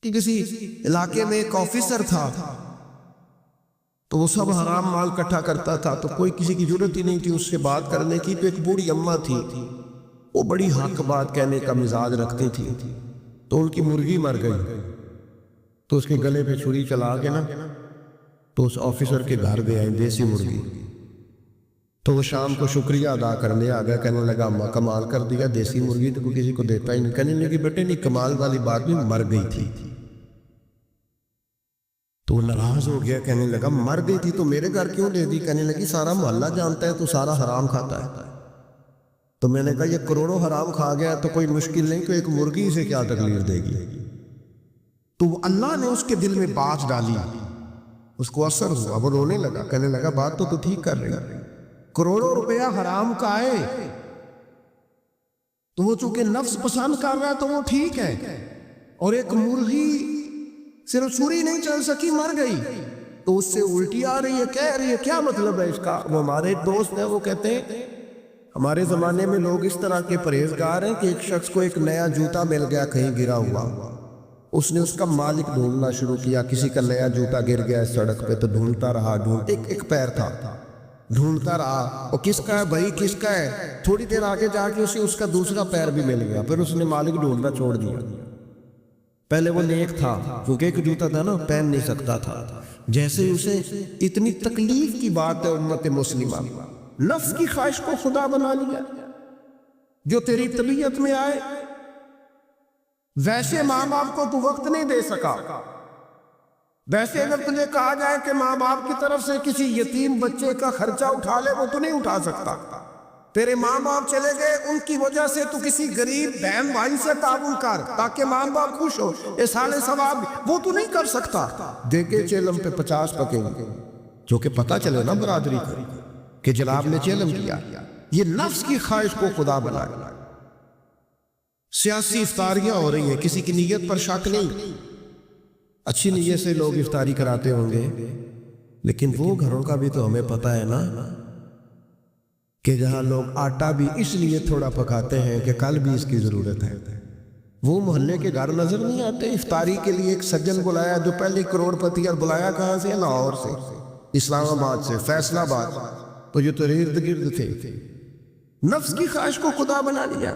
کہ کسی علاقے میں ایک آفیسر تھا تو وہ سب حرام مال اکٹھا کرتا تھا، تو کوئی کسی کی ضرورت ہی نہیں تھی اس سے بات کرنے کی۔ تو ایک بوڑھی اماں تھی، وہ بڑی حق بات کہنے کا مزاج رکھتی تھی، تو ان کی مرغی مر گئی، تو اس کے گلے پہ چھری چلا کے نا تو اس آفیسر کے گھر دے آئے دیسی مرغی۔ تو وہ شام کو شکریہ ادا کرنے آ گیا، کہنے لگا اماں کمال کر دیا، دیسی مرغی تو کوئی کسی کو دیتا ہی نہیں۔ کہنے لگی بیٹے نہیں، کمال والی بات بھی مر گئی تھی۔ تو وہ ناراض ہو گیا، کہنے لگا مر گئی تھی تو میرے گھر کیوں دے دی؟ کہنے لگی سارا محلہ جانتا ہے تو سارا حرام کھاتا ہے۔ تو میں نے کہا یہ کروڑوں حرام کھا گیا تو کوئی مشکل نہیں، تو ایک مرغی سے کیا تکلیف دے گی؟ تو اللہ نے اس کے دل میں بات ڈالی، اس کو اثر ہوا، وہ رونے لگا، کہنے لگا بات تو ٹھیک کر رہی ہے، کروڑوں روپیہ حرام کا ہے تو وہ چونکہ نفس پسند کر رہا ہے تو وہ ٹھیک ہے، اور ایک مرغی صرف چھری نہیں چل سکی مر گئی تو اس سے الٹی آ رہی ہے، کہہ رہی ہے کیا مطلب ہے اس کا؟ وہ ہمارے ایک دوست ہیں، وہ کہتے ہیں ہمارے زمانے میں لوگ اس طرح کے پرہیزگار ہیں کہ ایک شخص کو ایک نیا جوتا مل گیا کہیں گرا ہوا، اس نے اس کا مالک ڈھونڈنا شروع کیا، کسی کا نیا جوتا گر گیا سڑک پہ تو ڈھونڈتا رہا، ایک پیر تھا، ڈھونڈتا رہا، اور کس کا ہے بھائی کس کا ہے؟ تھوڑی دیر آگے جا کے اسے اس کا دوسرا پیر بھی مل گیا، پھر اس نے مالک ڈھونڈنا چھوڑ دیا۔ پہلے وہ نیک تھا کیونکہ ایک جوتا تھا نا پہن نہیں سکتا تھا، جیسے اسے اتنی تکلیف کی بات ہے امت مسلمہ، نفس کی خواہش کو خدا بنا لیا، جو تیری طبیعت میں آئے ویسے ماں باپ کو تو وقت نہیں دے سکا، ویسے اگر تجھے کہا جائے کہ ماں باپ کی طرف سے کسی یتیم بچے کا خرچہ اٹھا لے وہ تو نہیں اٹھا سکتا، تیرے ماں باپ چلے گئے ان کی وجہ سے تو کسی غریب بہن بھائی سے تعاون کر تاکہ ماں باپ خوش ہو، احسان ثواب وہ تو نہیں کر سکتا، دیکھے چیلم پہ 50 پکیں گے، جو کہ پتہ چلے نا برادری کو کہ جناب نے چیلم کیا، یہ نفس کی خواہش کو خدا بنایا۔ سیاسی افطاریاں ہو رہی ہیں، کسی کی نیت پر شک نہیں، اچھی نیت سے لوگ افطاری کراتے ہوں گے، لیکن وہ گھروں کا بھی تو ہمیں پتہ ہے نا کہ جہاں لوگ آٹا بھی اس لیے تھوڑا پکاتے ہیں کہ کل بھی اس کی ضرورت ہے، وہ محلے کے گھر نظر نہیں آتے؟ افطاری کے لیے ایک سجن بلایا جو پہلے کروڑ پتی، اور بلایا کہاں سے؟ لاہور سے، اسلام آباد سے، فیصل آباد، تو یہ تو ارد گرد تھے، نفس کی خواہش کو خدا بنا لیا۔